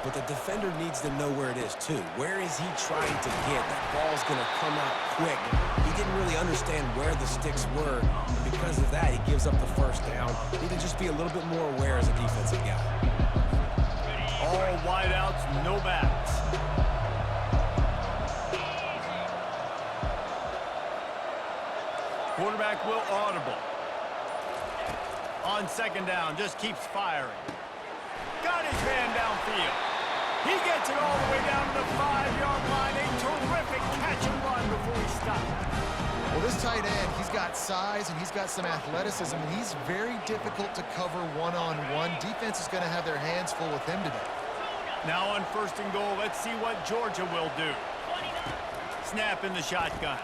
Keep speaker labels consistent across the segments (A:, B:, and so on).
A: but the defender needs to know where it is too. Where is he trying to get? That ball's going to come out quick. He didn't really understand where the sticks were, and because of that, he gives up the first down. Need to just be a little bit more aware as a defensive guy.
B: All wideouts, no backs. Quarterback will audible. On second down, just keeps firing. Got his man downfield. He gets it all the way down to the 5-yard line. A terrific catch and run before he stopped.
C: Well, this tight end, he's got size and he's got some athleticism, and he's very difficult to cover one-on-one. Defense is going to have their hands full with him today.
B: Now on first and goal, let's see what Georgia will do. Snap in the shotgun.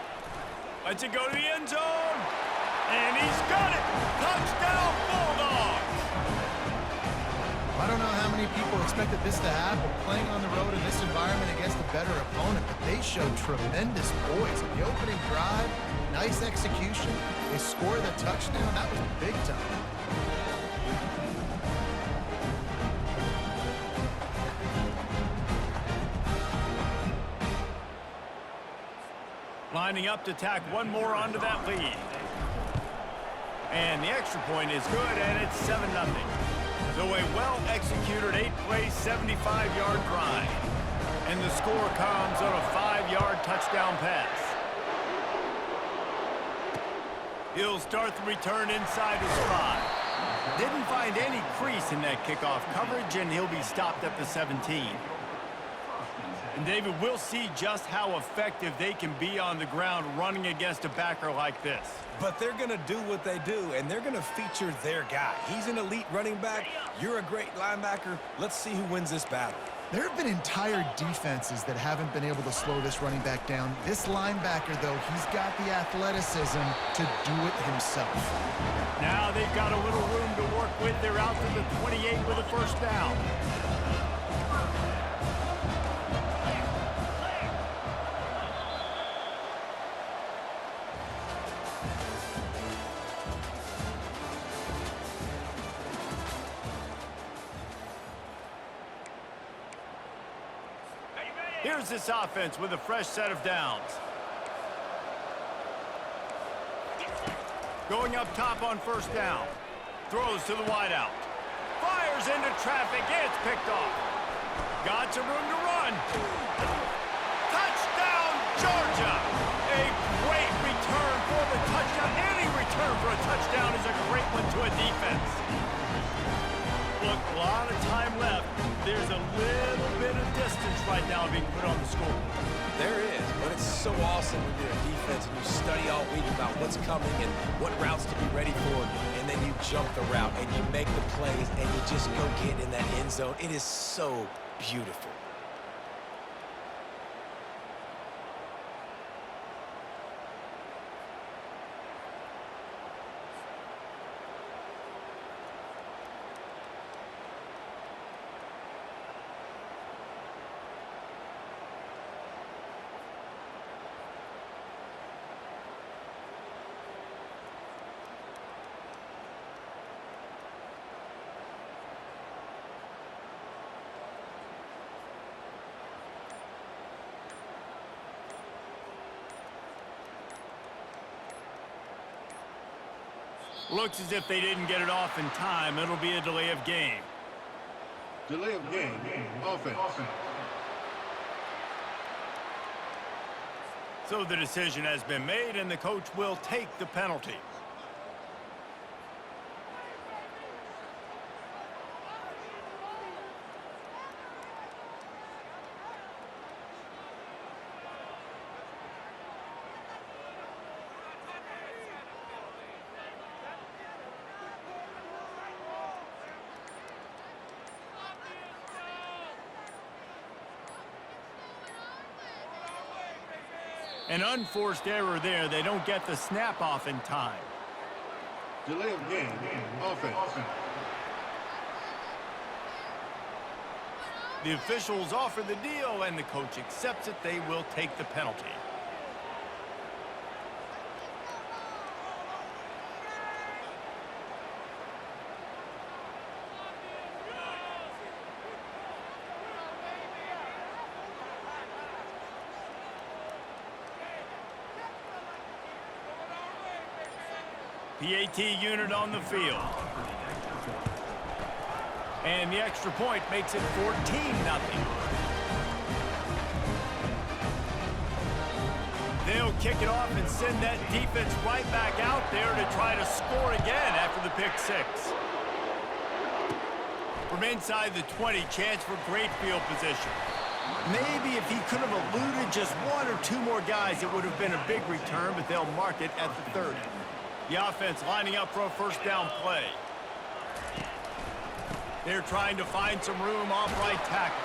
B: Lets it go to the end zone. And he's got it. Touchdown, Bulldogs.
C: I don't know how many people expected this to happen, playing on the road in this environment against a better opponent, but they showed tremendous poise. In the opening drive, nice execution. They scored a touchdown. That was big time.
B: Lining up to tack one more onto that lead. And the extra point is good, and it's 7-0. So a well-executed 8-play, 75-yard drive. And the score comes on a 5-yard touchdown pass. He'll start the return inside his 5. Didn't find any crease in that kickoff coverage, and he'll be stopped at the 17. And David, we'll see just how effective they can be on the ground running against a backer like this.
A: But they're going to do what they do, and they're going to feature their guy. He's an elite running back. You're a great linebacker. Let's see who wins this battle.
C: There have been entire defenses that haven't been able to slow this running back down. This linebacker, though, he's got the athleticism to do it himself.
B: Now they've got a little room to work with. They're out to the 28 with a first down. Here's this offense with a fresh set of downs. Going up top on first down. Throws to the wideout. Fires into traffic. It's picked off. Got some room to run. Touchdown, Georgia! A great return for the touchdown. Any return for a touchdown is a great one to a defense. Look, a lot of time left. There's a little bit of distance right now being put on the score.
A: There is, but it's so awesome when you're a defense and you study all week about what's coming and what routes to be ready for, and then you jump the route and you make the plays and you just go get in that end zone. It is so beautiful.
B: Looks as if they didn't get it off in time. It'll be a delay of game.
D: Delay of game, offense.
B: So the decision has been made, and the coach will take the penalty. An unforced error there. They don't get the snap off in time.
D: Delay of game, offense.
B: The officials offer the deal, and the coach accepts it. They will take the penalty. PAT unit on the field. And the extra point makes it 14-0. They'll kick it off and send that defense right back out there to try to score again after the pick six. From inside the 20, chance for great field position. Maybe if he could have eluded just one or two more guys, it would have been a big return, but they'll mark it at the 30. The offense lining up for a first down play. They're trying to find some room off right tackle.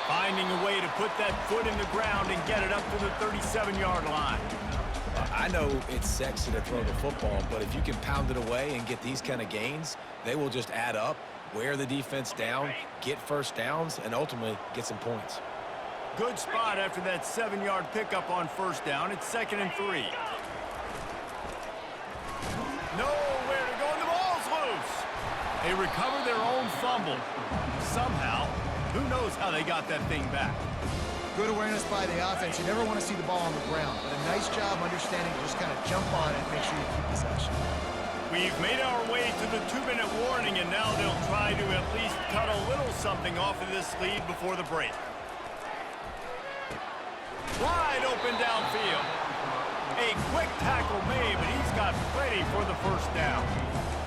B: Finding a way to put that foot in the ground and get it up to the 37-yard line.
A: I know it's sexy to throw the football, but if you can pound it away and get these kind of gains, they will just add up, wear the defense down, get first downs, and ultimately get some points.
B: Good spot after that 7-yard pickup on first down. It's 2nd and 3. Nowhere to go, and the ball's loose. They recover their own fumble. Somehow, who knows how they got that thing back.
C: Good awareness by the offense. You never want to see the ball on the ground, but a nice job understanding to just kind of jump on it and make sure you keep possession.
B: We've made our way to the 2-minute warning, and now they'll try to at least cut a little something off of this lead before the break. Wide open downfield. A quick tackle made, but he's got plenty for the first down.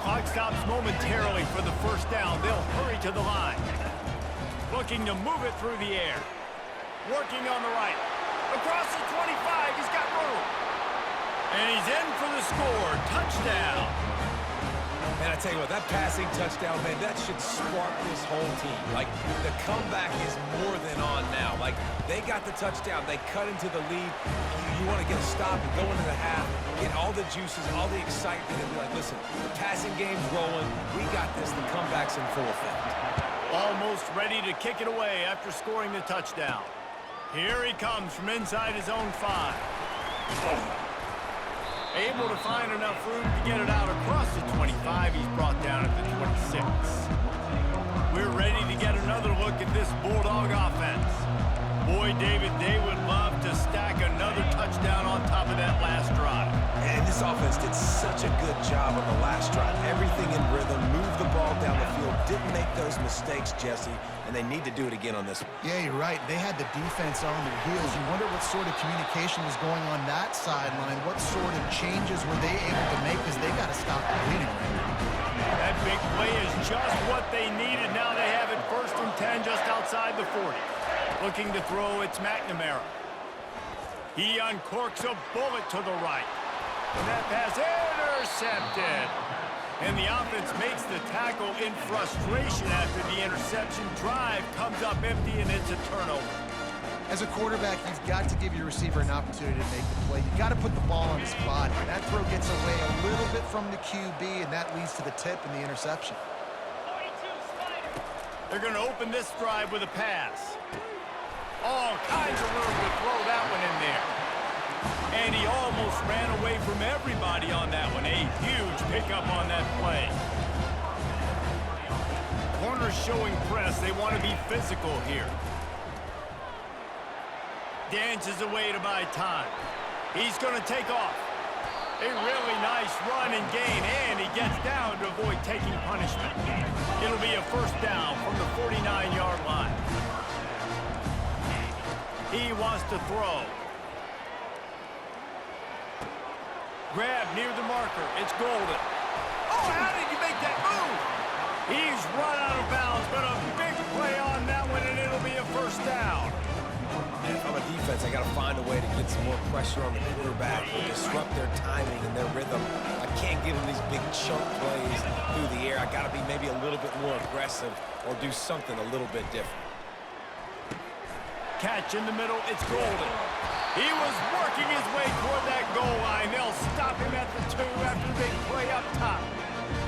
B: Clock stops momentarily for the first down. They'll hurry to the line. Looking to move it through the air. Working on the right. Across the 25, he's got room. And he's in for the score. Touchdown.
A: And I tell you what, that passing touchdown, man, that should spark this whole team. Like, the comeback is more than on now. Like, they got the touchdown. They cut into the lead. You want to get a stop and go into the half, get all the juices, all the excitement, and be like, listen, the passing game's rolling. We got this. The comeback's in full effect.
B: Almost ready to kick it away after scoring the touchdown. Here he comes from inside his own 5. Able to find enough room to get it out across the 25. He's brought down at the 26. We're ready to get another look at this Bulldog offense. Boy, David, they would love to stack another touchdown on top of that last drive.
A: And this offense did such a good job on the last drive. Everything in rhythm, moved the ball down the field, didn't make those mistakes, Jesse, and they need to do it again on this one.
C: Yeah, you're right. They had the defense on their heels. You wonder what sort of communication was going on that sideline. What sort of changes were they able to make because they got to stop the bleeding right now.
B: That big play is just what they needed. Now they have it 1st and 10 just outside the 40. Looking to throw, it's McNamara. He uncorks a bullet to the right. And that pass intercepted. And the offense makes the tackle in frustration after the interception. Drive comes up empty, and it's a turnover.
C: As a quarterback, you've got to give your receiver an opportunity to make the play. You've got to put the ball on his body. That throw gets away a little bit from the QB, and that leads to the tip and the interception.
B: They're going to open this drive with a pass. All kinds of room to throw that one in there. And he almost ran away from everybody on that one. A huge pickup on that play. Corners showing press. They want to be physical here. Dances away to buy time. He's going to take off. A really nice run and gain, and he gets down to avoid taking punishment. It'll be a first down from the 49-yard line. He wants to throw. Grab near the marker. It's Golden. Oh, how did you make that move? He's run out of bounds, but a big play on that one, and it'll be a first down.
A: And if I'm a defense, I got to find a way to get some more pressure on the quarterback or disrupt their timing and their rhythm. I can't give them these big chunk plays through the air. I got to be maybe a little bit more aggressive or do something a little bit different.
B: Catch in the middle, it's Golden. He was working his way toward that goal line. They'll stop him at the 2 after the big play up top.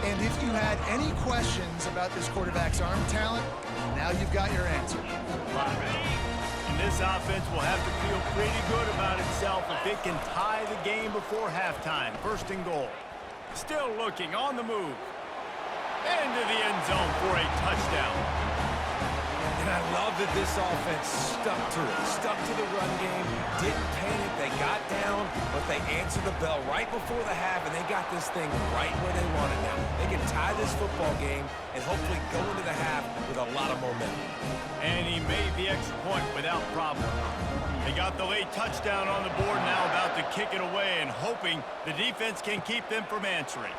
C: And if you had any questions about this quarterback's arm talent, now you've got your answer.
B: And this offense will have to feel pretty good about itself if it can tie the game before halftime. 1st and goal. Still looking on the move. Into the end zone for a touchdown.
A: And I love love that this offense stuck to it, stuck to the run game, didn't panic, they got down, but they answered the bell right before the half, and they got this thing right where they want it now. They can tie this football game and hopefully go into the half with a lot of momentum.
B: And he made the extra point without problem. They got the late touchdown on the board, now about to kick it away and hoping the defense can keep them from answering.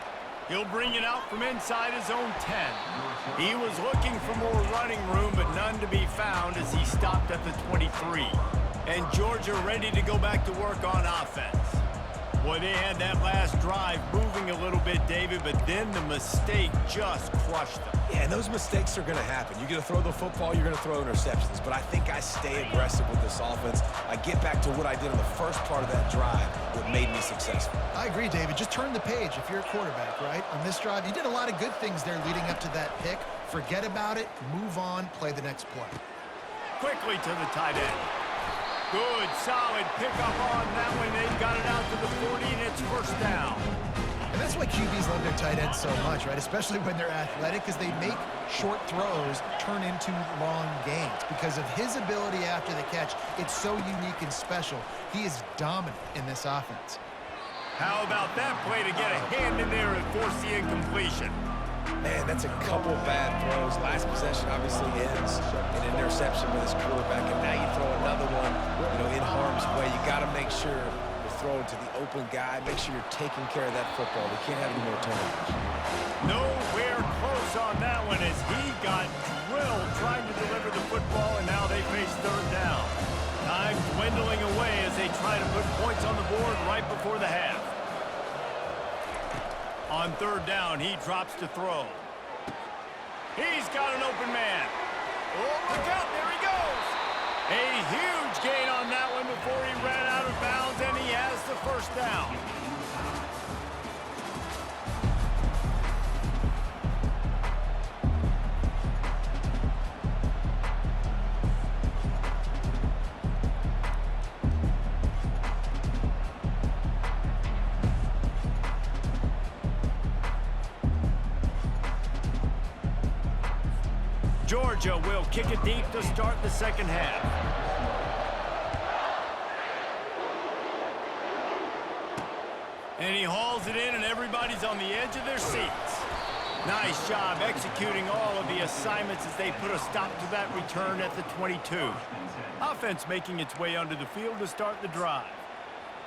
B: He'll bring it out from inside his own 10. He was looking for more running room, but none to be found as he stopped at the 23. And Georgia ready to go back to work on offense. Boy, they had that last drive moving a little bit, David, but then the mistake just crushed them.
A: Yeah, and those mistakes are going to happen. You're going to throw the football, you're going to throw interceptions, but I think I stay aggressive with this offense. I get back to what I did on the first part of that drive that made me successful.
C: I agree, David. Just turn the page if you're a quarterback, right? On this drive, you did a lot of good things there leading up to that pick. Forget about it, move on, play the next play.
B: Quickly to the tight end. Good, solid pickup on that one. They've got it out to the 40, and it's first down.
C: And that's why QBs love their tight ends so much, right? Especially when they're athletic, because they make short throws turn into long gains. Because of his ability after the catch, it's so unique and special. He is dominant in this offense.
B: How about that play to get a hand in there and force the incompletion?
A: Man, that's a couple bad throws. Last possession obviously ends in an interception with his quarterback, and now you throw another one, in harm's way. You got to make sure you're throwing to the open guy. Make sure you're taking care of that football. We can't have any more turnovers.
B: Nowhere close on that one as he got drilled trying to deliver the football, and now they face third down. Time dwindling away as they try to put points on the board right before the half. On third down, he drops to throw. He's got an open man. Oh, look out, there he goes. A huge gain on that one before he ran out of bounds, and he has the first down. Georgia will kick it deep to start the second half. And he hauls it in, and everybody's on the edge of their seats. Nice job executing all of the assignments as they put a stop to that return at the 22. Offense making its way onto the field to start the drive.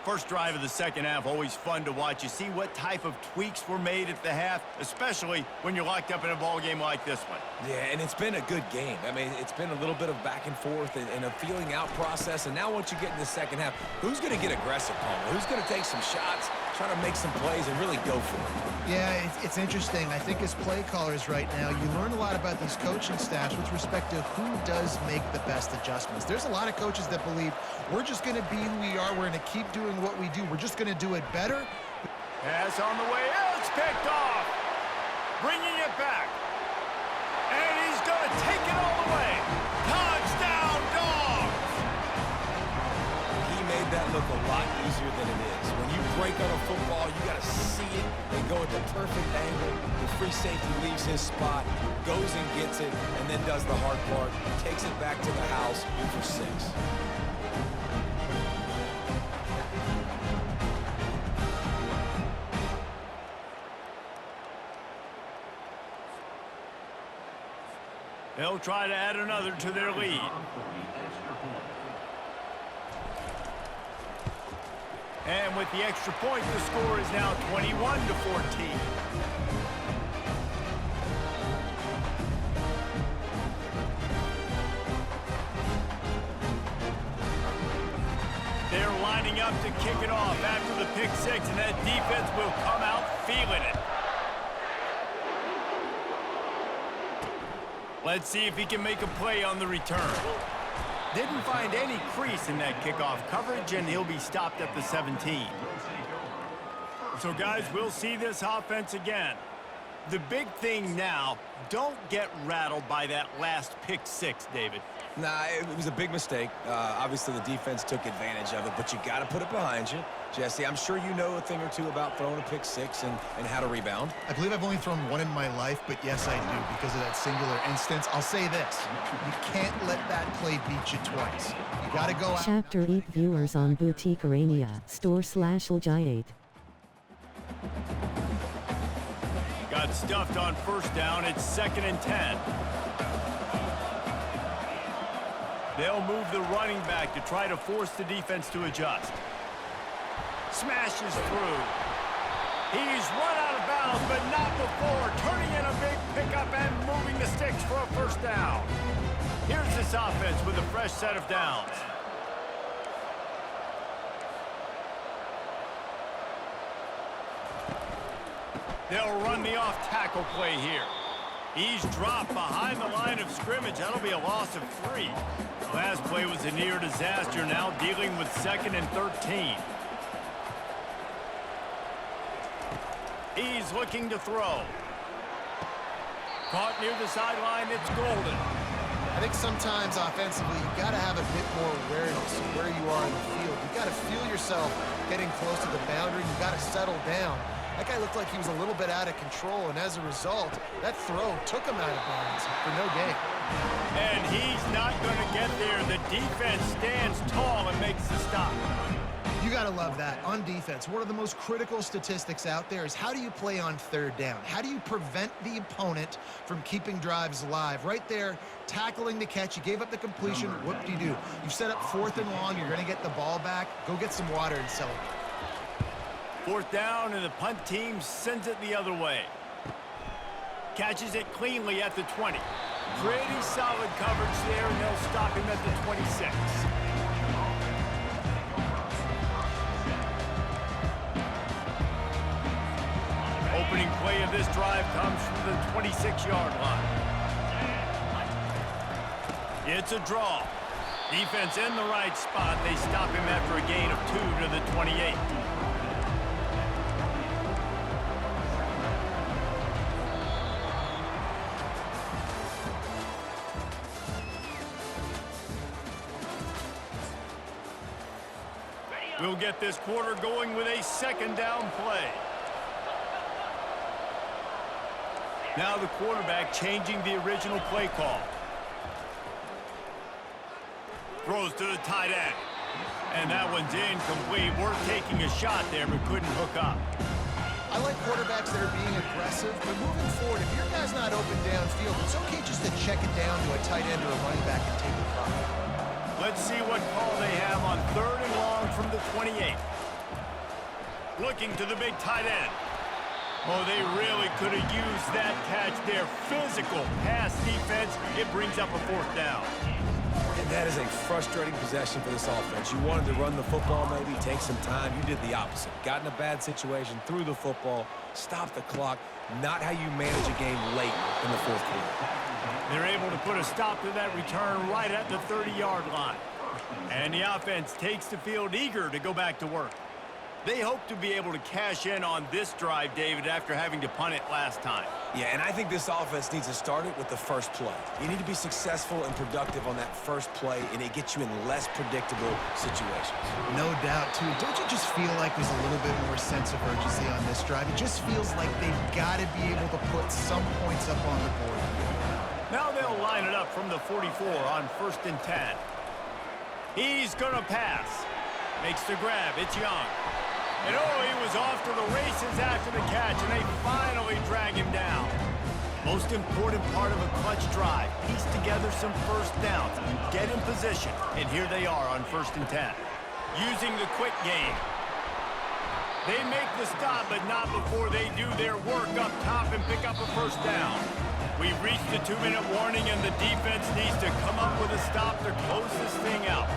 B: First drive of the second half, always fun to watch. You see what type of tweaks were made at the half, especially when you're locked up in a ball game like this one.
A: Yeah, and it's been a good game. I mean, it's been a little bit of back and forth and a feeling out process. And now once you get in the second half, who's going to get aggressive, Palmer? Who's going to take some shots, try to make some plays, and really go for it?
C: Yeah, it's interesting. I think as play callers right now, you learn a lot about these coaching staffs with respect to who does make the best adjustments. There's a lot of coaches that believe we're just going to be who we are. We're going to keep doing what we do. We're just going to do it better.
B: Pass on the way. It's picked off. Bringing it back. And he's going to take it all the way. Touchdown, Dogs!
A: He made that look a lot easier than it is. When you break on a football, you got to see it and go at the perfect angle. The free safety leaves his spot, goes and gets it, and then does the hard part, takes it back to the house for 6.
B: They'll try to add another to their lead. And with the extra point, the score is now 21-14. They're lining up to kick it off after the pick 6, and that defense will come out feeling it. Let's see if he can make a play on the return. Didn't find any crease in that kickoff coverage, and he'll be stopped at the 17. So, guys, we'll see this offense again. The big thing now, don't get rattled by that last pick six, David.
A: Nah, it was a big mistake. Obviously, the defense took advantage of it, but you got to put it behind you. Jesse, I'm sure you know a thing or two about throwing a pick six and how to rebound.
C: I believe I've only thrown one in my life, but yes, I do, because of that singular instance. I'll say this. You can't let that play beat you twice. You got to go out.
E: Chapter 8 viewers on Boutique Arania, store/Ulgiate.
B: Got stuffed on first down. It's 2nd and 10. They'll move the running back to try to force the defense to adjust. Smashes through. He's run out of bounds, but not before. Turning in a big pickup and moving the sticks for a first down. Here's this offense with a fresh set of downs. They'll run the off-tackle play here. He's dropped behind the line of scrimmage. That'll be a loss of 3. Last play was a near disaster, now dealing with 2nd and 13. He's looking to throw. Caught near the sideline, it's Golden.
C: I think sometimes offensively, you got to have a bit more awareness of where you are in the field. You got to feel yourself getting close to the boundary. You got to settle down. That guy looked like he was a little bit out of control, and as a result, that throw took him out of bounds for no gain.
B: And he's not going to get there. The defense stands tall and makes the stop.
C: You got to love that. On defense, one of the most critical statistics out there is how do you play on 3rd down? How do you prevent the opponent from keeping drives alive? Right there, tackling the catch. You gave up the completion. Whoop-de-doo. You've set up 4th and long. You're going to get the ball back. Go get some water and celebrate.
B: 4th down, and the punt team sends it the other way. Catches it cleanly at the 20. Pretty solid coverage there, and they'll stop him at the 26. Opening play of this drive comes from the 26-yard line. It's a draw. Defense in the right spot. They stop him after a gain of 2 to the 28. We'll get this quarter going with a 2nd down play. Now the quarterback changing the original play call. Throws to the tight end. And that one's incomplete. We're taking a shot there, but couldn't hook up.
C: I like quarterbacks that are being aggressive, but moving forward, if your guy's not open downfield, it's okay just to check it down to a tight end or a running back and take the profit.
B: Let's see what call they have on 3rd and long from the 28. Looking to the big tight end. Oh, they really could have used that catch there. Physical pass defense. It brings up a 4th down.
A: And that is a frustrating possession for this offense. You wanted to run the football, maybe take some time. You did the opposite. Got in a bad situation, threw the football, stopped the clock. Not how you manage a game late in the 4th quarter.
B: They're able to put a stop to that return right at the 30-yard line. And the offense takes the field eager to go back to work. They hope to be able to cash in on this drive, David, after having to punt it last time.
A: Yeah, and I think this offense needs to start it with the first play. You need to be successful and productive on that first play, and it gets you in less predictable situations.
C: No doubt, too. Don't you just feel like there's a little bit more sense of urgency on this drive? It just feels like they've got to be able to put some points up on the board.
B: Now they'll line it up from the 44 on 1st and 10. He's going to pass. Makes the grab. It's Young. And oh, he was off to the races after the catch, and they finally drag him down. Most important part of a clutch drive, piece together some first downs, get in position, and here they are on 1st and 10. Using the quick game. They make the stop, but not before they do their work up top and pick up a first down. We've reached the 2-minute warning, and the defense needs to come up with a stop to close this thing out.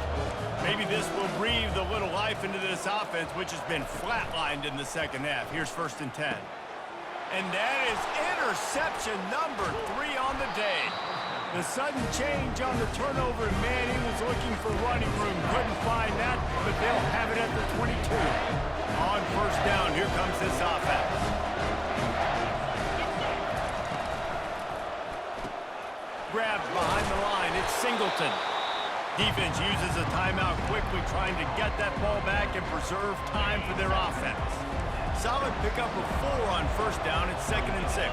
B: Maybe this will breathe a little life into this offense, which has been flatlined in the 2nd half. Here's 1st and 10. And that is interception number 3 on the day. The sudden change on the turnover, and man, he was looking for running room. Couldn't find that, but they'll have it at the 22. On 1st down, here comes this offense. grab behind the line. It's Singleton. Defense uses a timeout quickly, trying to get that ball back and preserve time for their offense. Solid pickup of 4 on first down. It's 2nd and 6.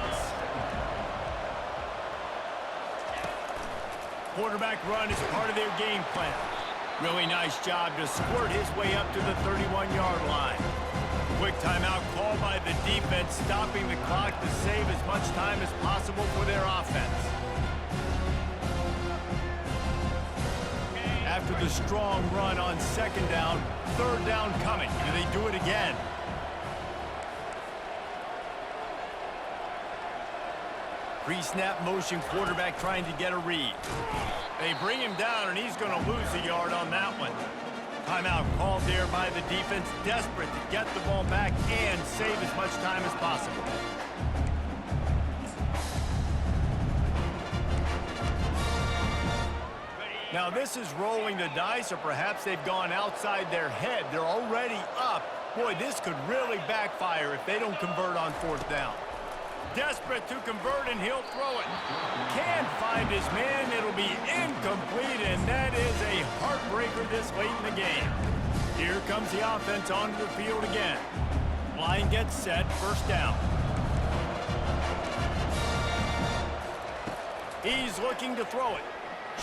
B: Quarterback run is part of their game plan. Really nice job to squirt his way up to the 31-yard line. Quick timeout called by the defense, stopping the clock to save as much time as possible for their offense. After the strong run on 2nd down, 3rd down coming. Do they do it again? Pre-snap motion, quarterback trying to get a read. They bring him down, and he's going to lose a yard on that one. Timeout called there by the defense, desperate to get the ball back and save as much time as possible. Now this is rolling the dice, or perhaps they've gone outside their head. They're already up. Boy, this could really backfire if they don't convert on 4th down. Desperate to convert, and he'll throw it. Can't find his man. It'll be incomplete, and that is a heartbreaker this late in the game. Here comes the offense onto the field again. Line gets set, 1st down. He's looking to throw it.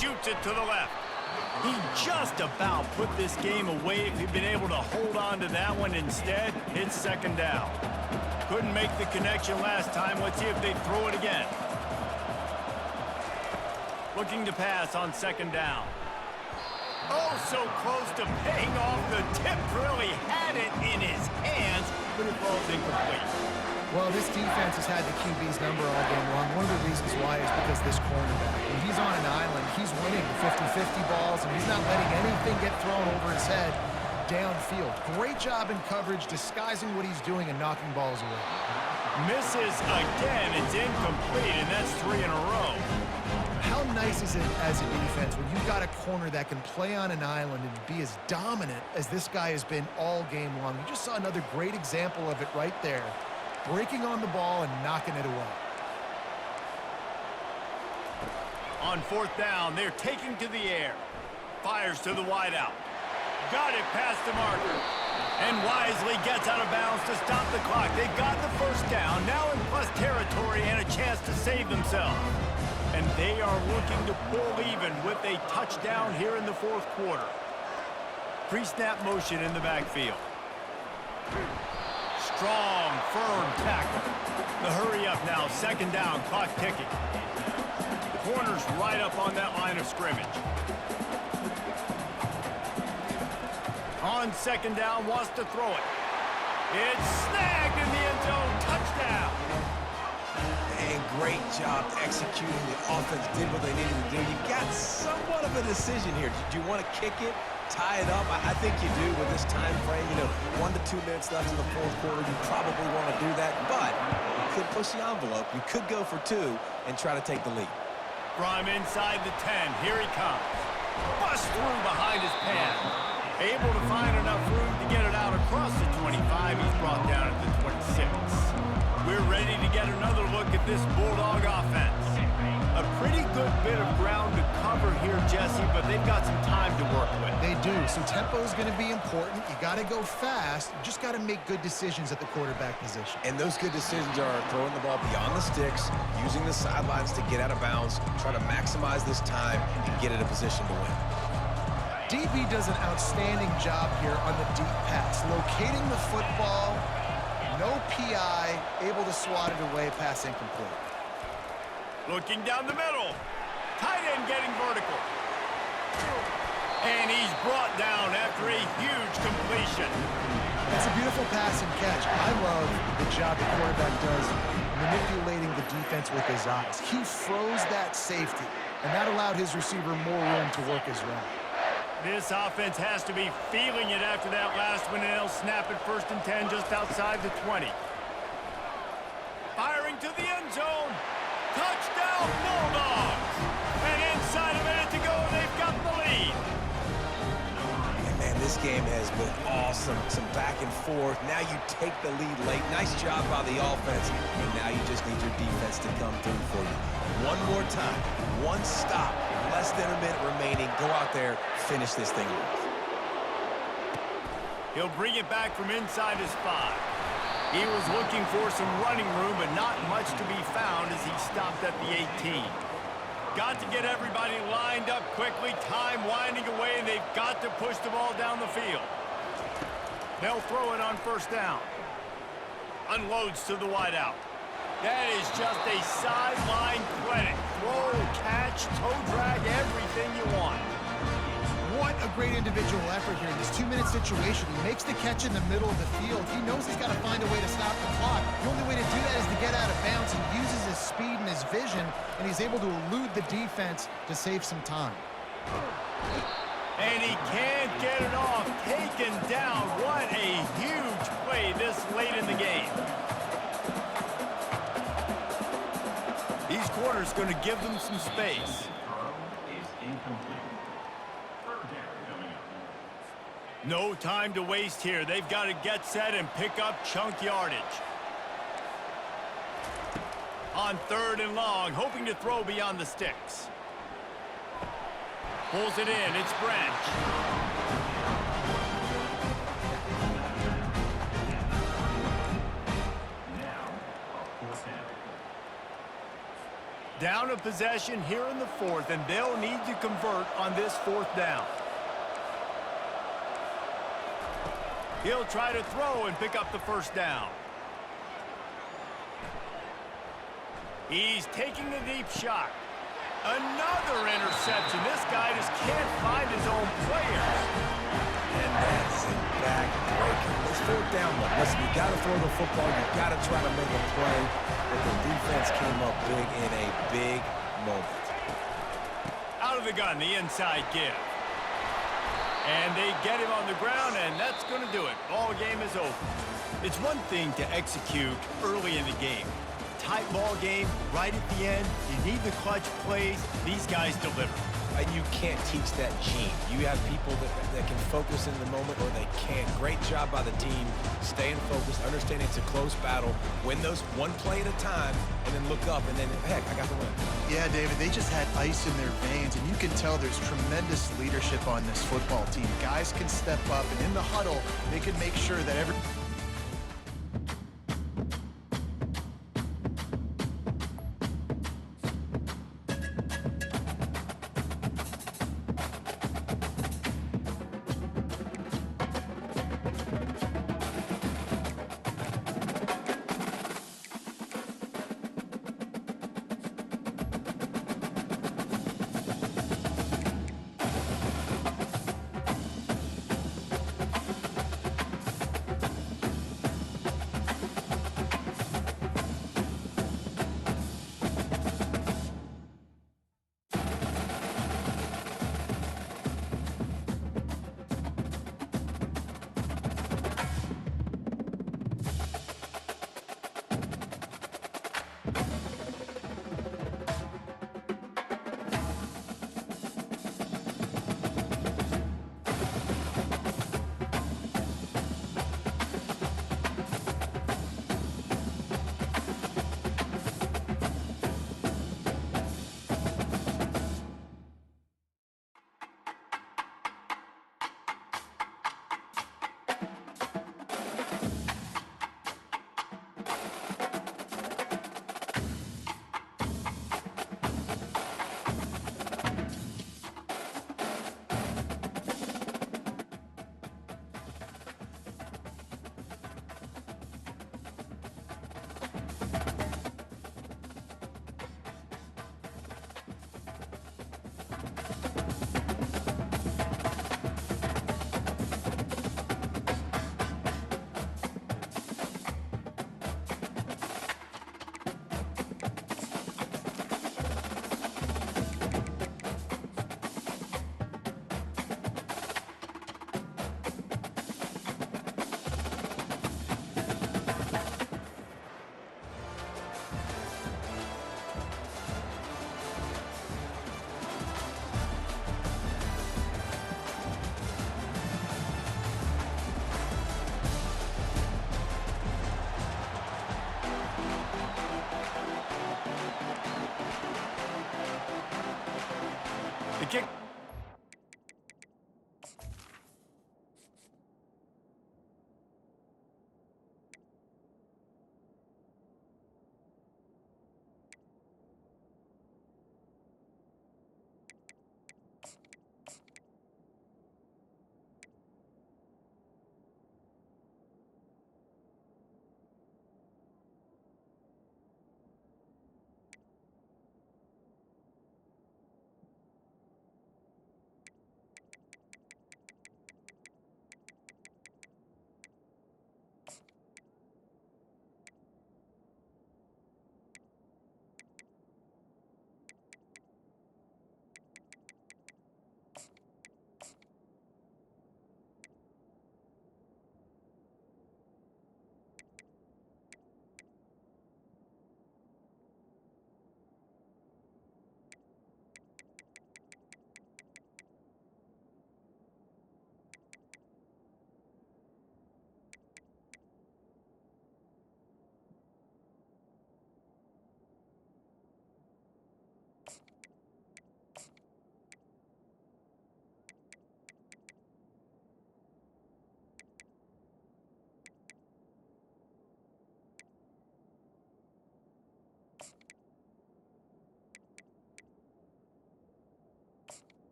B: Shoots it to the left. He just about put this game away if he'd been able to hold on to that one. Instead, it's 2nd down. Couldn't make the connection last time. Let's see if they throw it again. Looking to pass on 2nd down. Oh, so close to paying off. The tip really had it in his hands, but it falls incomplete.
C: Well, this defense has had the QB's number all game long. One of the reasons why is because this cornerback, when he's on an island, he's winning the 50-50 balls, and he's not letting anything get thrown over his head downfield. Great job in coverage, disguising what he's doing and knocking balls away.
B: Misses again. It's incomplete, and that's 3 in a row.
C: How nice is it as a defense when you've got a corner that can play on an island and be as dominant as this guy has been all game long? You just saw another great example of it right there. Breaking on the ball and knocking it away.
B: On 4th down, they're taking to the air. Fires to the wideout. Got it past the marker. And wisely gets out of bounds to stop the clock. They've got the 1st down, now in plus territory and a chance to save themselves. And they are looking to pull even with a touchdown here in the 4th quarter. Pre-snap motion in the backfield. Strong, firm tackle. The hurry up now, 2nd down, clock ticking. Corner's right up on that line of scrimmage. On 2nd down, wants to throw it. It's snagged in the end zone, touchdown.
A: And great job executing. The offense did what they needed to do. You've got somewhat of a decision here. Do you want to kick it, tie it up? I think you do with this time frame. 1 to 2 minutes left in the 4th quarter. You probably want to do that, but you could push the envelope. You could go for 2 and try to take the lead.
B: From inside the 10, here he comes. Bust through behind his pad. Able to find enough room to get it out across the 25. He's brought down at the 26. We're ready to get another look at this Bulldog offense. A pretty good bit of ground to cover here, Jesse, but they've got some time to work with.
C: They do. So tempo is going to be important. You got to go fast. You just got to make good decisions at the quarterback position.
A: And those good decisions are throwing the ball beyond the sticks, using the sidelines to get out of bounds, try to maximize this time and get in a position to win.
C: DB does an outstanding job here on the deep pass, locating the football, no PI, able to swat it away, pass incomplete.
B: Looking down the middle. Tight end getting vertical. And he's brought down after a huge completion.
C: It's a beautiful pass and catch. I love the job the quarterback does manipulating the defense with his eyes. He froze that safety, and that allowed his receiver more room to work his route.
B: This offense has to be feeling it after that last one, and they'll snap it 1st and 10 just outside the 20. Firing to the end zone. Touchdown, Bulldogs! And inside a minute to go, they've got the lead.
A: And man, this game has been awesome. Some back and forth. Now you take the lead late. Nice job by the offense. And now you just need your defense to come through for you. One more time. one stop, less than a minute remaining. Go out there, finish this thing off.
B: He'll bring it back from inside his 5. He was looking for some running room, but not much to be found as he stopped at the 18. Got to get everybody lined up quickly, time winding away, and they've got to push the ball down the field. They'll throw it on first down. Unloads to the wideout. That is just a sideline clinic. Throw, catch, toe drag, everything you want.
C: What a great individual effort here in this 2-minute situation. He makes the catch in the middle of the field. He knows he's got to find a way to stop the clock. The only way to do that is to get out of bounds. He uses his speed and his vision, and he's able to elude the defense to save some time.
B: And he can't get it off. Taken down. What a huge play this late in the game. These corners going to give them some space. No time to waste here. They've got to get set and pick up chunk yardage. On 3rd and long, hoping to throw beyond the sticks. Pulls it in. It's Branch. Down a possession here in the 4th, and they'll need to convert on this 4th down. He'll try to throw and pick up the first down. He's taking a deep shot. Another interception. This guy just can't find his own players.
A: And that's a back-breaker. It's 4th down, though. Listen, you got to throw the football. You got to try to make a play. But the defense came up big in a big moment.
B: Out of the gun, the inside give. And they get him on the ground, and that's going to do it. Ball game is over. It's one thing to execute early in the game. Tight ball game, right at the end. You need the clutch plays. These guys deliver.
A: And you can't teach that gene. You have people that can focus in the moment or they can't. Great job by the team, staying focused, understanding it's a close battle, win those one play at a time, and then look up, and then, heck, I got the win.
C: Yeah, David, they just had ice in their veins, and you can tell there's tremendous leadership on this football team. Guys can step up, and in the huddle, they can make sure that every...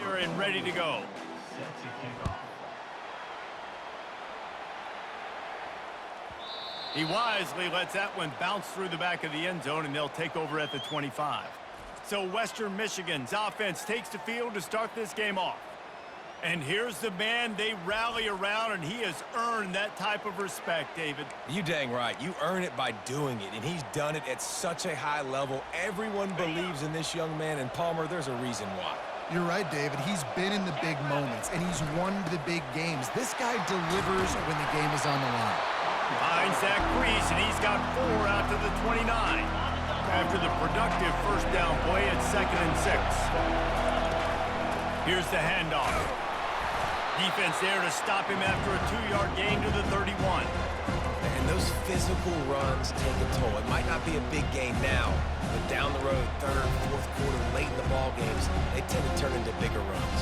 B: They're in ready to go. He wisely lets that one bounce through the back of the end zone, and they'll take over at the 25. So Western Michigan's offense takes the field to start this game off. And here's the man they rally around, and he has earned that type of respect, David.
A: You dang right. You earn it by doing it, and he's done it at such a high level. Everyone believes in this young man, and Palmer, there's a reason why.
C: You're right, David. He's been in the big moments, and he's won the big games. This guy delivers when the game is on the line.
B: Finds that crease, and he's got 4 out to the 29. After the productive first down play at 2nd and 6. Here's the handoff. Defense there to stop him after a 2-yard gain to the 31.
A: And those physical runs take a toll. It might not be a big gain now, but down the road, 3rd, 4th quarter, late in the ball games, they tend to turn into bigger runs.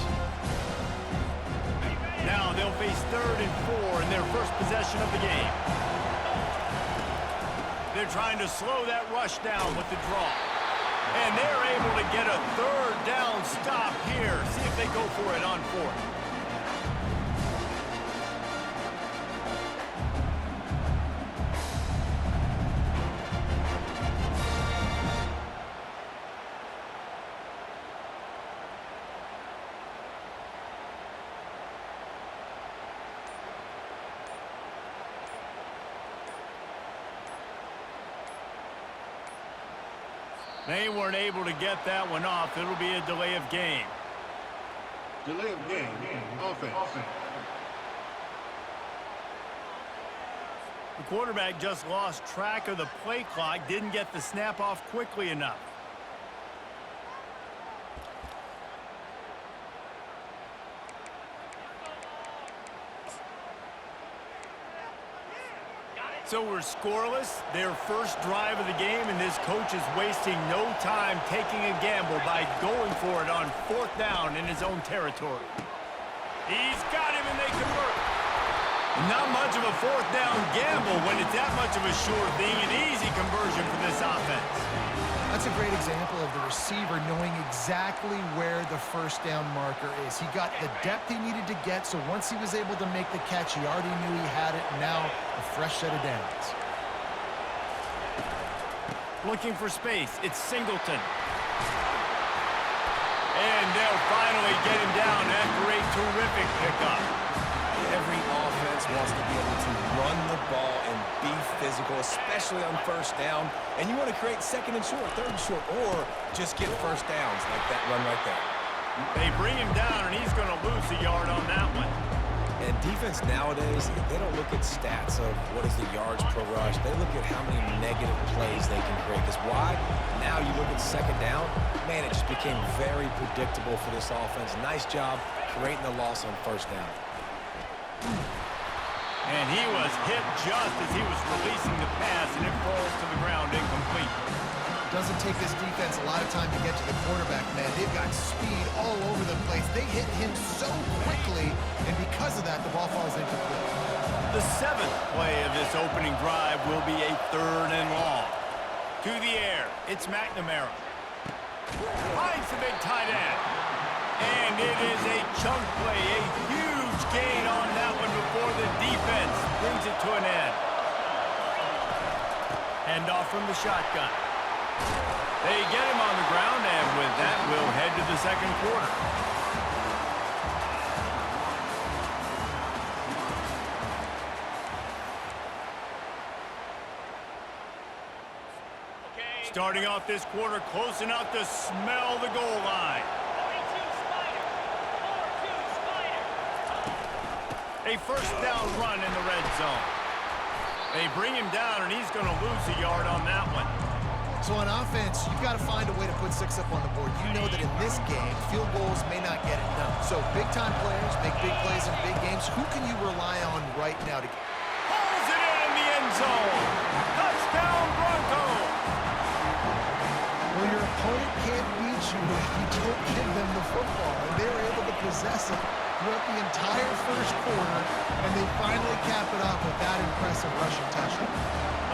B: Now they'll face 3rd and 4 in their first possession of the game. They're trying to slow that rush down with the draw. And they're able to get a 3rd down stop here. See if they go for it on 4th. They weren't able to get that one off. It'll be a delay of game.
D: Delay of game. Offense.
B: The quarterback just lost track of the play clock, didn't get the snap off quickly enough. So we're scoreless, their first drive of the game, and this coach is wasting no time taking a gamble by going for it on 4th down in his own territory. He's got him, and they convert. Not much of a 4th down gamble when it's that much of a sure thing, an easy conversion for this offense.
C: That's a great example of the receiver knowing exactly where the first down marker is. He got the depth he needed to get, so once he was able to make the catch, he already knew he had it. Now, a fresh set of downs.
B: Looking for space. It's Singleton. And they'll finally get him down after a terrific pickup.
A: Every offense wants to be able to run the ball and be physical, especially on first down. And you want to create 2nd and short, 3rd and short, or just get first downs like that run right there.
B: They bring him down, and he's going to lose a yard on that one.
A: And defense nowadays, they don't look at stats of what is the yards per rush. They look at how many negative plays they can create. Because why? Now you look at 2nd down, man, it just became very predictable for this offense. Nice job creating the loss on first down.
B: And he was hit just as he was releasing the pass, and it falls to the ground incomplete.
C: Doesn't take this defense a lot of time to get to the quarterback, man. They've got speed all over the place. They hit him so quickly, and because of that, the ball falls incomplete.
B: The 7th play of this opening drive will be a 3rd and long. To the air, it's McNamara. Finds the big tight end. And it is a chunk play, a huge gain on that one before the defense brings it to an end. Handoff from the shotgun. They get him on the ground, and with that, we'll head to the 2nd quarter. Starting off this quarter close enough to smell the goal line. A first down run in the red zone. They bring him down, and he's going to lose a yard on that one.
C: So on offense, you've got to find a way to put 6 up on the board. You know that in this game, field goals may not get it done. So big-time players make big plays in big games. Who can you rely on right now to...
B: Pulls it in the end zone. Touchdown, Broncos.
C: Well, your opponent can't beat you if you don't give them the football. And they were able to possess it throughout the entire first quarter, and they finally cap it off with that impressive rushing touchdown.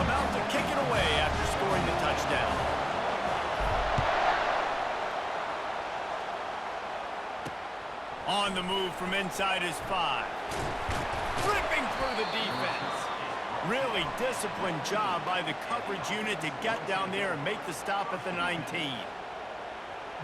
B: About to kick it away after scoring the touchdown. On the move from inside his 5. Ripping through the defense. Really disciplined job by the coverage unit to get down there and make the stop at the 19.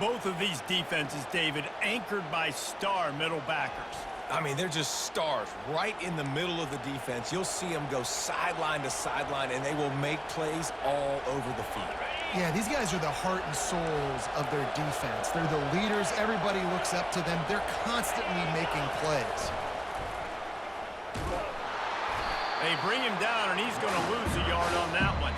B: Both of these defenses, David, anchored by star middle backers.
A: I mean, they're just stars right in the middle of the defense. You'll see them go sideline to sideline, and they will make plays all over the field.
C: Yeah, these guys are the heart and souls of their defense. They're the leaders. Everybody looks up to them. They're constantly making plays.
B: They bring him down, and he's going to lose a yard on that one.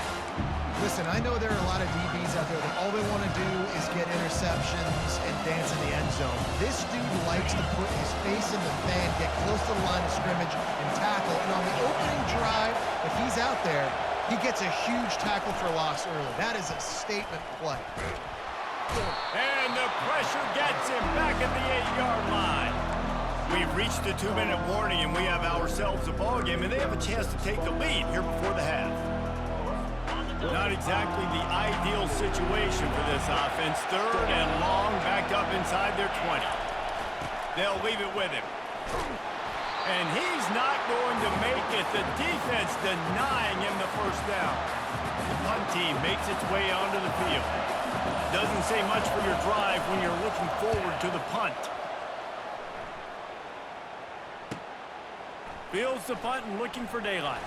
C: Listen, I know there are a lot of DBs out there that all they want to do is get interceptions and dance in the end zone. This dude likes to put his face in the fan, get close to the line of scrimmage, and tackle. And on the opening drive, if he's out there, he gets a huge tackle for loss early. That is a statement play.
B: And the pressure gets him back at the 8-yard line. We've reached the 2-minute warning, and we have ourselves a ball game, and they have a chance to take the lead here before the half. Not exactly the ideal situation for this offense. 3rd and long, backed up inside their 20. They'll leave it with him. And he's not going to make it. The defense denying him the first down. The punt team makes its way onto the field. Doesn't say much for your drive when you're looking forward to the punt. Fields the punt and looking for daylight.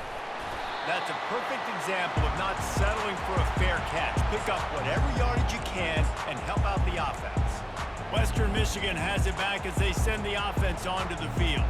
B: That's a perfect example of not settling for a fair catch. Pick up whatever yardage you can and help out the offense. Western Michigan has it back as they send the offense onto the field.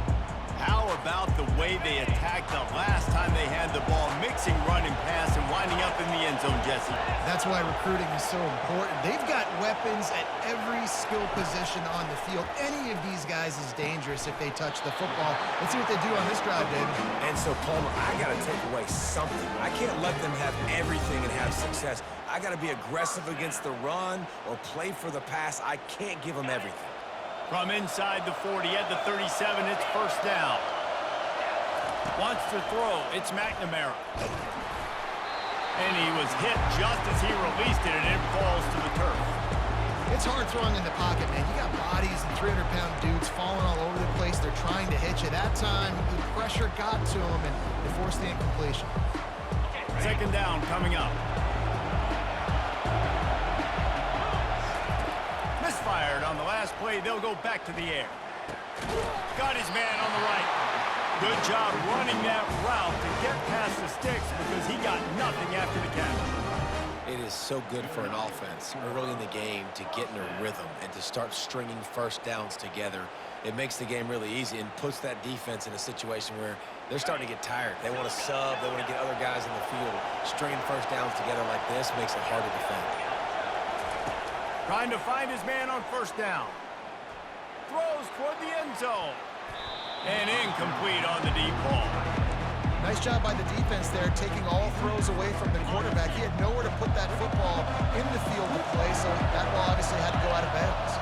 B: How about the way they attacked the last time they had the ball, mixing run and pass and winding up in the end zone, Jesse?
C: That's why recruiting is so important. They've got weapons at every skill position on the field. Any of these guys is dangerous if they touch the football. Let's see what they do on this drive, David.
A: And so, Palmer, I got to take away something. I can't let them have everything and have success. I got to be aggressive against the run or play for the pass. I can't give them everything.
B: From inside the 40 at the 37, it's first down. Wants to throw, it's McNamara. And he was hit just as he released it, and it falls to the turf.
C: It's hard throwing in the pocket, man. You got bodies and 300-pound dudes falling all over the place. They're trying to hit you. That time, the pressure got to him, and they forced the incompletion.
B: Second down coming up. Misfired on the last play. They'll go back to the air. Got his man on the right. Good job running that route to get past the sticks because he got nothing after the catch.
A: It is so good for an offense early in the game to get in a rhythm and to start stringing first downs together. It makes the game really easy and puts that defense in a situation where they're starting to get tired. They want to sub. They want to get other guys in the field. Stringing first downs together like this makes it hard to defend.
B: Trying to find his man on first down. Throws toward the end zone. And incomplete on the deep ball.
C: Nice job by the defense there, taking all throws away from the quarterback. He had nowhere to put that football in the field to play, so that ball obviously had to go out of bounds.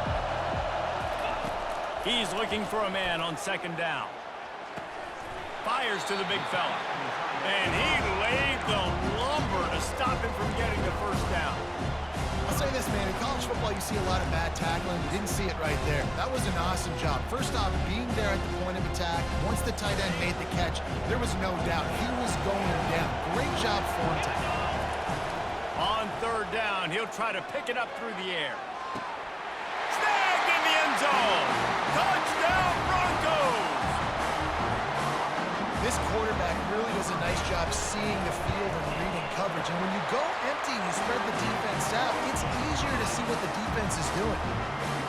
B: He's looking for a man on second down. Fires to the big fella. And he laid the lumber to stop him from getting the first down.
C: I'll say this, man, in college football you see a lot of bad tackling. You didn't see it right there. That was an awesome job. First off, being there at the point of attack. Once the tight end made the catch, there was no doubt he was going down. Great job for him today.
B: On third down, he'll try to pick it up through the air. Snagged in the end zone. Touchdown, Broncos!
C: This quarterback really does a nice job seeing the field and reading coverage. And when you go empty and you spread the defense out, it's easier to see what the defense is doing.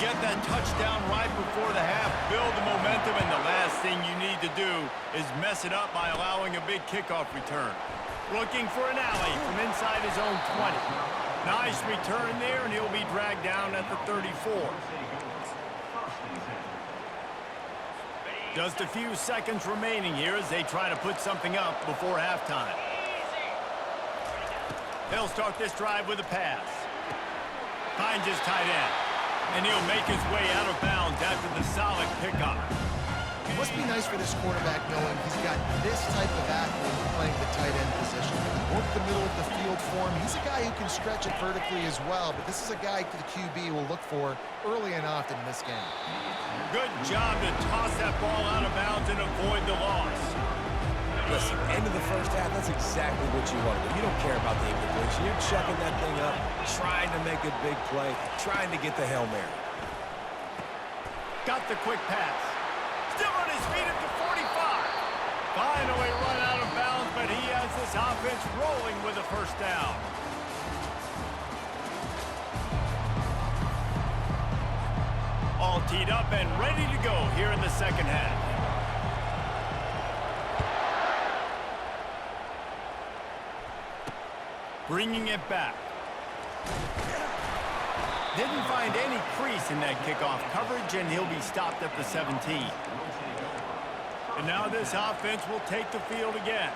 B: Get that touchdown right before the half, build the momentum, and the last thing you need to do is mess it up by allowing a big kickoff return. Looking for an alley from inside his own 20. Nice return there, and he'll be dragged down at the 34. Just a few seconds remaining here as they try to put something up before halftime. They'll start this drive with a pass. Finds his tight end. And he'll make his way out of bounds after the solid pickup.
C: must be nice for this quarterback knowing he's got this type of athlete playing the tight end position. Work the middle of the field for him. He's a guy who can stretch it vertically as well, but this is a guy the QB will look for early and often in this game.
B: Good job to toss that ball out of bounds and avoid the loss.
A: Listen, end of the first half, that's exactly what you want to do. You don't care about the incompletion. You're chucking that thing up, trying to make a big play, trying to get the Hail Mary.
B: Got the quick pass. Still on his feet at the 45. Finally run out of bounds, but he has this offense rolling with a first down. All teed up and ready to go here in the second half. Bringing it back. Didn't find any crease in that kickoff coverage, and he'll be stopped at the 17. And now this offense will take the field again.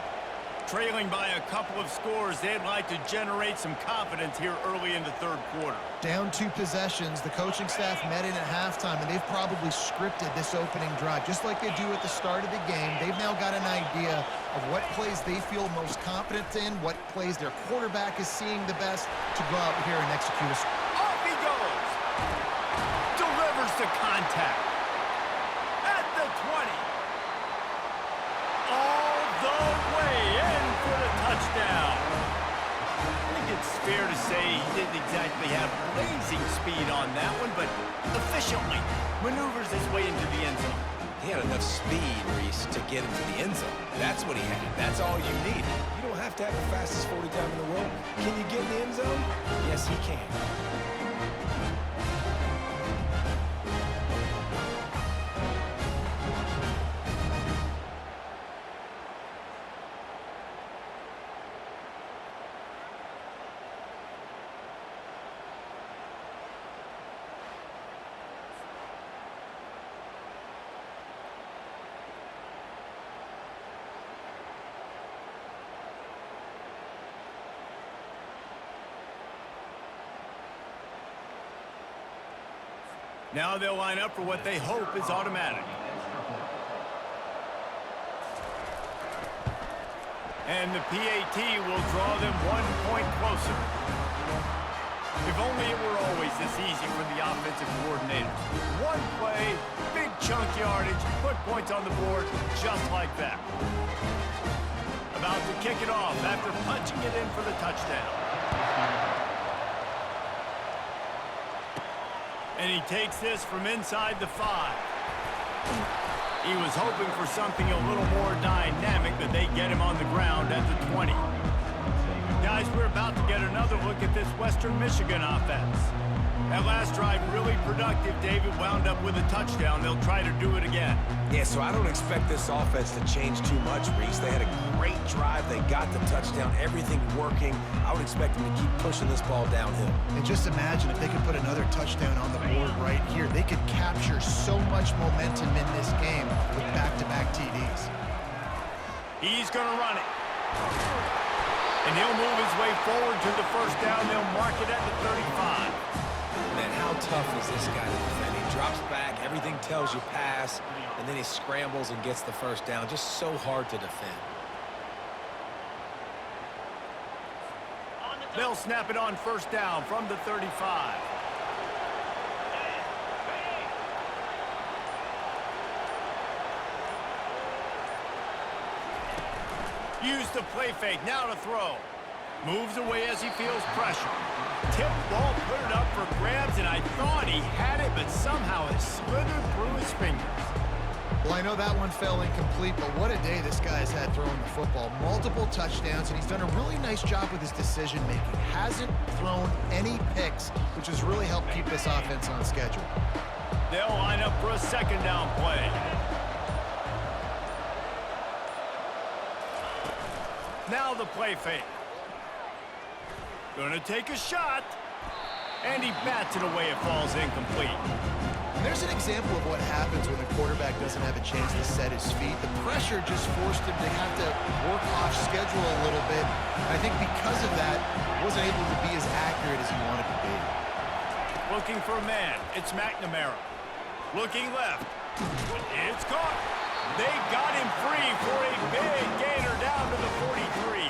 B: Trailing by a couple of scores, they'd like to generate some confidence here early in the third quarter.
C: Down 2 possessions, the coaching staff met in at halftime, and they've probably scripted this opening drive. Just like they do at the start of the game, they've now got an idea of what plays they feel most confident in, what plays their quarterback is seeing the best to go out here and execute a...
B: Off he goes! Delivers the contact. At the 20. All the way in for the touchdown. I think it's fair to say he didn't exactly have blazing speed on that one, but efficiently maneuvers his way into the end zone.
A: He had enough speed, Reese, to get into the end zone. That's what he had. That's all you need. You don't have to have the fastest 40 time in the world. Can you get in the end zone? Yes, he can.
B: Now they'll line up for what they hope is automatic. And the PAT will draw them 1 point closer. If only it were always this easy for the offensive coordinators. One play, big chunk yardage, put points on the board just like that. About to kick it off after punching it in for the touchdown. And he takes this from inside the 5. He was hoping for something a little more dynamic, but they get him on the ground at the 20. Guys, we're about to get another look at this Western Michigan offense. That last drive really productive. David wound up with a touchdown. They'll try to do it again.
A: Yeah, so I don't expect this offense to change too much, Reese. They had a great drive. They got the touchdown. Everything working. I would expect them to keep pushing this ball downhill.
C: And just imagine if they could put another touchdown on the board right here. They could capture so much momentum in this game with back-to-back TDs.
B: He's going to run it. And he'll move his way forward to the first down. They'll mark it at the 35.
A: Man, how tough is this guy to defend? He drops back, everything tells you pass, and then he scrambles and gets the first down. Just so hard to defend.
B: They'll snap it on first down from the 35. Use the play fake, now to throw. Moves away as he feels pressure. Tip ball, put it up for grabs, and I thought he had it, but somehow it slithered through his fingers.
C: Well, I know that one fell incomplete, but what a day this guy's had throwing the football. Multiple touchdowns, and he's done a really nice job with his decision-making. Hasn't thrown any picks, which has really helped keep this offense on schedule.
B: They'll line up for a second down play. Now the play fake. Gonna take a shot. And he bats it away. It falls incomplete.
C: And there's an example of what happens when the quarterback doesn't have a chance to set his feet. The pressure just forced him to have to work off schedule a little bit. And I think because of that, he wasn't able to be as accurate as he wanted to be.
B: Looking for a man. It's McNamara. Looking left. It's caught. They got him free for a big gainer down to the 43.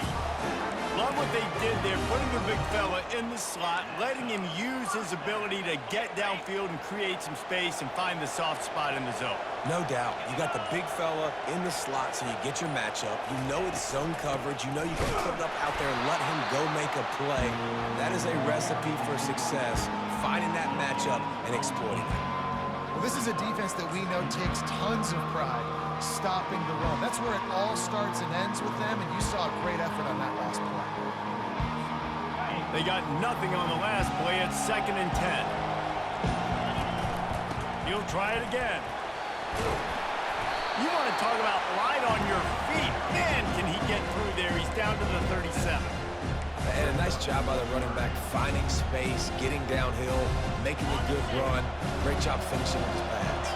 B: Love what they did there, putting the big fella in the slot, letting him use his ability to get downfield and create some space and find the soft spot in the zone.
A: No doubt. You got the big fella in the slot, so you get your matchup. You know it's zone coverage. You know you can put it up out there and let him go make a play. That is a recipe for success, finding that matchup and exploiting it.
C: Well, this is a defense that we know takes tons of pride stopping the run. That's where it all starts and ends with them, and you saw a great effort on that last play.
B: They got nothing on the last play. It's 2nd and 10. He'll try it again. You want to talk about light on your feet. Man, can he get through there. He's down to the 37.
A: And a nice job by the running back, finding space, getting downhill, making a good run. Great job finishing with his pads.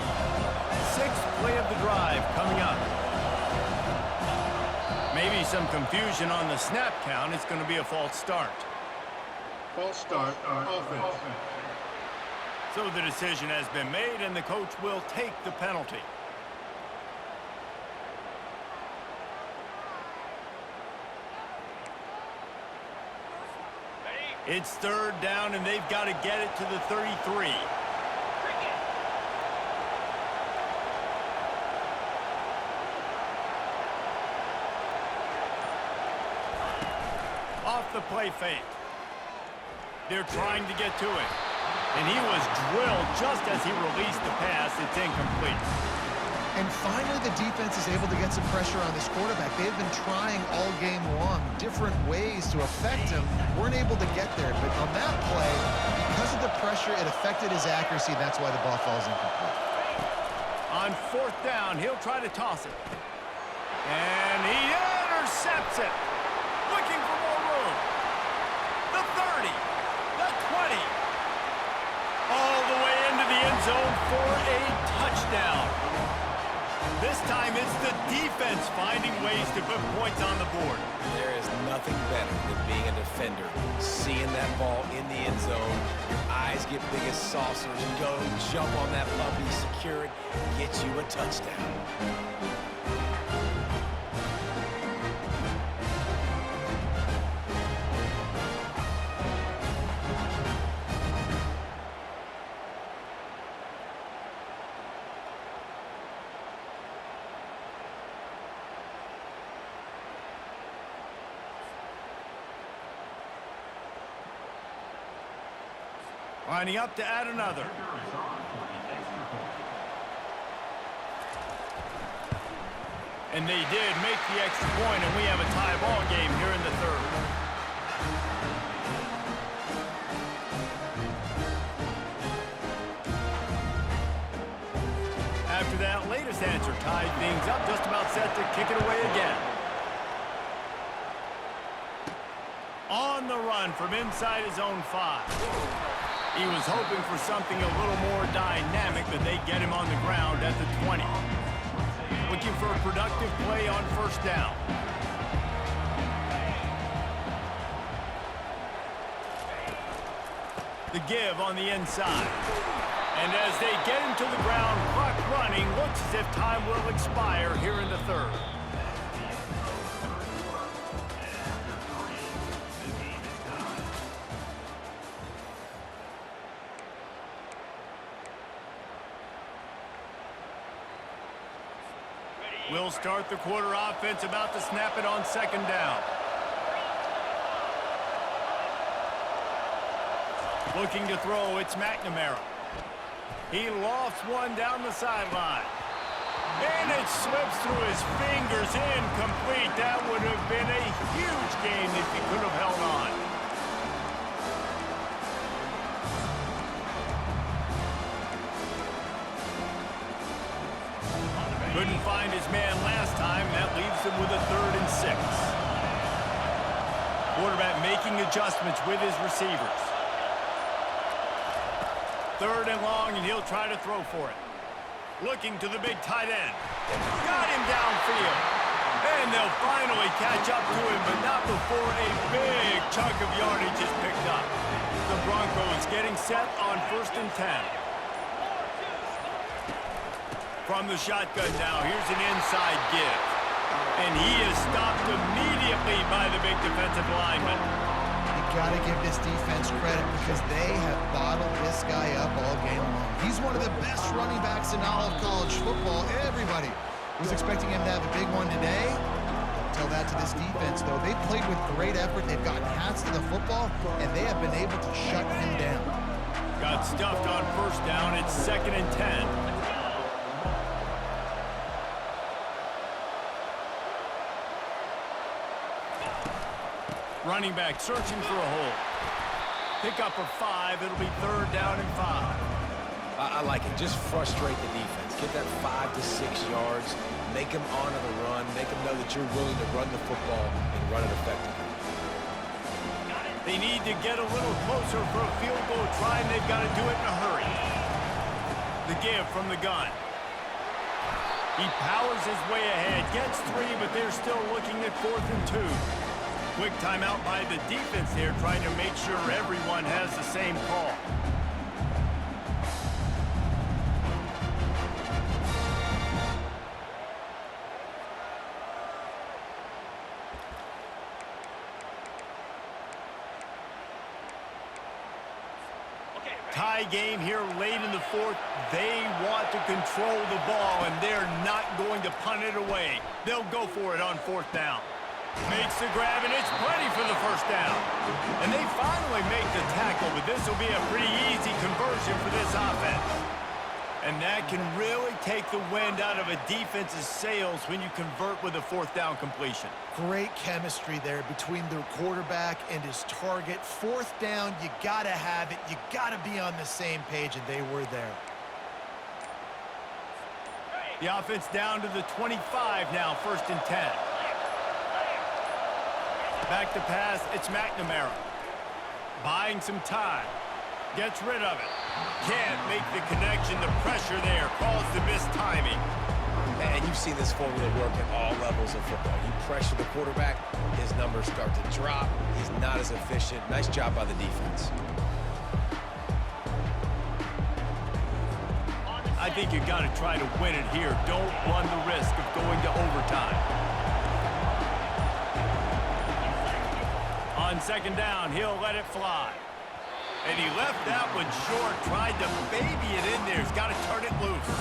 B: 6th play of the drive coming up. Maybe some confusion on the snap count. It's going to be a false start.
D: False start, offense.
B: So the decision has been made, and the coach will take the penalty. It's 3rd down, and they've got to get it to the 33. Off the play fake. They're trying to get to it. And he was drilled just as he released the pass. It's incomplete.
C: And finally, the defense is able to get some pressure on this quarterback. They've been trying all game long, different ways to affect him. Weren't able to get there. But on that play, because of the pressure, it affected his accuracy. That's why the ball falls incomplete.
B: On 4th down, he'll try to toss it. And he intercepts it. Looking for more room. The 30. The 20. All the way into the end zone for a touchdown. This time it's the defense finding ways to put points on the board.
A: There is nothing better than being a defender, seeing that ball in the end zone, your eyes get big as saucers, go jump on that puppy, secure it, get you a touchdown.
B: Lining up to add another. And they did make the extra point, and we have a tie ball game here in the 3rd. After that latest answer tied things up, just about set to kick it away again. On the run from inside his own 5. He was hoping for something a little more dynamic, but they get him on the ground at the 20. Looking for a productive play on 1st down. The give on the inside. And as they get him to the ground, clock running, looks as if time will expire here in the 3rd. We'll start the quarter offense, about to snap it on 2nd down. Looking to throw, it's McNamara. He lofts one down the sideline. And it slips through his fingers, incomplete. That would have been a huge gain if he could have held on. Couldn't find his man last time. That leaves him with a 3rd and 6. Quarterback making adjustments with his receivers. 3rd and long, and he'll try to throw for it. Looking to the big tight end. Got him downfield. And they'll finally catch up to him, but not before a big chunk of yardage is picked up. The Broncos getting set on 1st and 10. From the shotgun now, here's an inside give. And he is stopped immediately by the big defensive lineman.
C: You got to give this defense credit because they have bottled this guy up all game long. He's one of the best running backs in all of college football. Everybody was expecting him to have a big one today. Tell that to this defense, though. They played with great effort. They've gotten hats to the football, and they have been able to shut him down.
B: Got stuffed on first down. It's 2nd and 10. Running back searching for a hole. Pick up a 5. It'll be 3rd down and 5.
A: I like it. Just frustrate the defense. Get that 5 to 6 yards. Make them honor the run. Make them know that you're willing to run the football and run it effectively.
B: They need to get a little closer for a field goal try, and they've got to do it in a hurry. The give from the gun. He powers his way ahead. Gets 3, but they're still looking at 4th and 2. Quick timeout by the defense here, trying to make sure everyone has the same call. Tie game here late in the 4th. They want to control the ball, and they're not going to punt it away. They'll go for it on 4th down. Makes the grab, and it's plenty for the 1st down. And they finally make the tackle, but this will be a pretty easy conversion for this offense. And that can really take the wind out of a defense's sails when you convert with a 4th down completion.
C: Great chemistry there between the quarterback and his target. 4th down, you got to have it. You got to be on the same page, and they were there.
B: The offense down to the 25 now, 1st and 10. Back to pass, it's McNamara. Buying some time. Gets rid of it. Can't make the connection. The pressure there caused the missed timing.
A: And you've seen this formula work at all levels of football. You pressure the quarterback, his numbers start to drop. He's not as efficient. Nice job by the defense.
B: I think you've got to try to win it here. Don't run the risk of going to overtime. On 2nd down, he'll let it fly. And he left that one short, tried to baby it in there. He's got to turn it loose.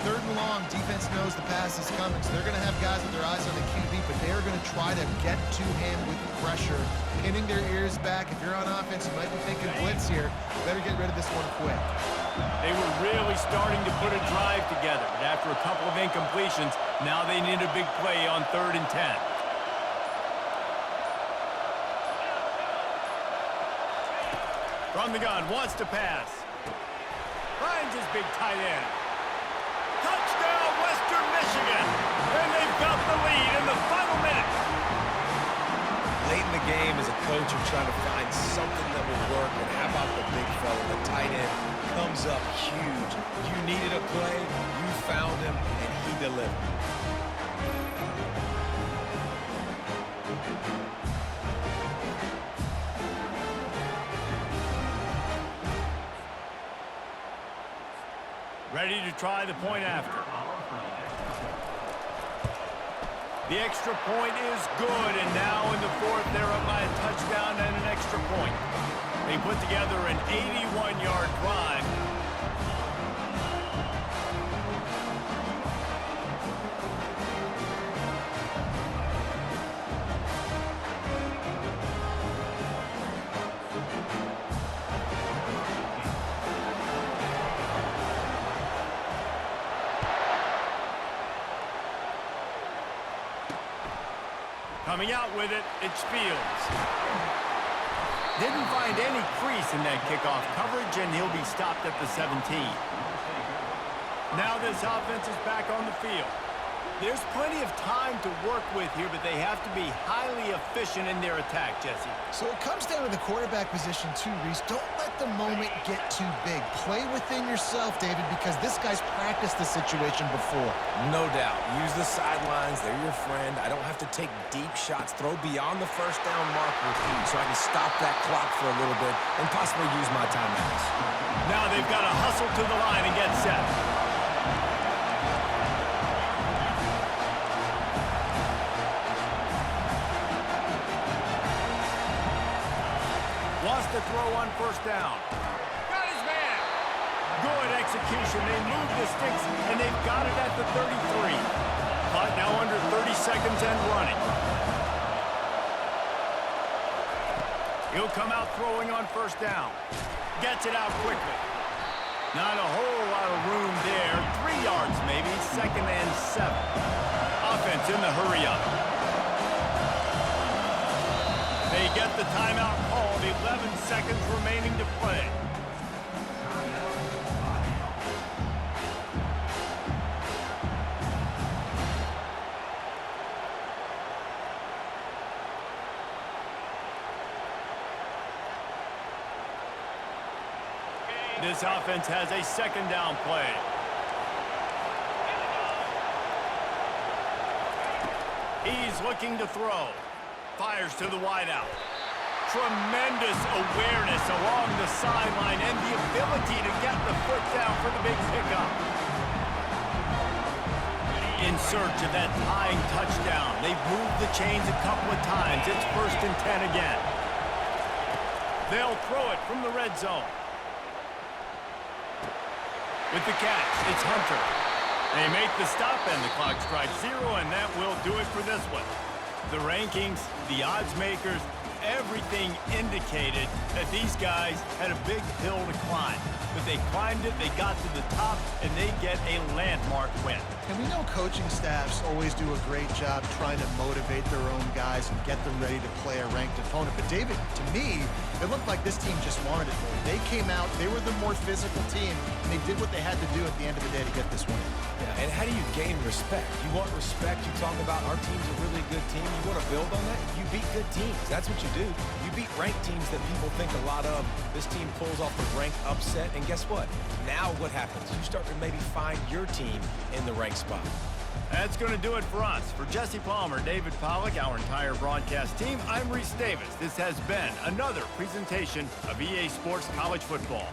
C: 3rd and long, defense knows the pass is coming, so they're going to have guys with their eyes on the QB, but they're going to try to get to him with pressure, pinning their ears back. If you're on offense, you might be thinking blitz here. Better get rid of this one quick.
B: They were really starting to put a drive together, but after a couple of incompletions, now they need a big play on 3rd and 10. From the gun, wants to pass. Finds his big tight end. Touchdown, Western Michigan! And they've got the lead in the final minute.
A: Late in the game, as a coach, you're trying to find something that will work. And how about the big fella, the tight end, comes up huge. You needed a play, you found him, and he delivered.
B: Ready to try the point after. The extra point is good, and now in the 4th, they're up by a touchdown and an extra point. They put together an 81-yard drive. Coming out with it, it's Fields. Didn't find any crease in that kickoff coverage, and he'll be stopped at the 17. Now this offense is back on the field. There's plenty of time to work with here, but they have to be highly efficient in their attack, Jesse.
C: So it comes down to the quarterback position too, Reese. Don't let the moment get too big. Play within yourself, David, because this guy's practiced the situation before.
A: No doubt. Use the sidelines. They're your friend. I don't have to take deep shots. Throw beyond the 1st down marker so I can stop that clock for a little bit and possibly use my timeouts.
B: Now they've got to hustle to the line and get set. to throw on first down. Got his man. Good execution. They move the sticks, and they've got it at the 33. Clock now under 30 seconds and running. He'll come out throwing on first down. Gets it out quickly. Not a whole lot of room there. 3 yards maybe, 2nd and 7. Offense in the hurry up. They get the timeout called. 11 seconds remaining to play. This offense has a 2nd down play. He's looking to throw. Fires to the wideout. Tremendous awareness along the sideline and the ability to get the foot down for the big pickup. In search of that tying touchdown. They've moved the chains a couple of times. It's 1st and 10 again. They'll throw it from the red zone. With the catch, it's Hunter. They make the stop, and the clock strikes 0, and that will do it for this one. The rankings, the odds makers, everything indicated that these guys had a big hill to climb. But they climbed it, they got to the top, and they get a landmark win.
C: And we know coaching staffs always do a great job trying to motivate their own guys and get them ready to play a ranked opponent. But David, to me, it looked like this team just wanted it more. They came out, they were the more physical team, and they did what they had to do at the end of the day to get this win.
A: Yeah, and how do you gain respect? You want respect, you talk about our team's a really good team. You want to build on that? You beat good teams. That's what you do. You beat ranked teams that people think a lot of. This team pulls off the ranked upset, and guess what? Now what happens? You start to maybe find your team in the ranked spot.
B: That's going to do it for us. For Jesse Palmer, David Pollack, our entire broadcast team, I'm Reese Davis. This has been another presentation of EA Sports College Football.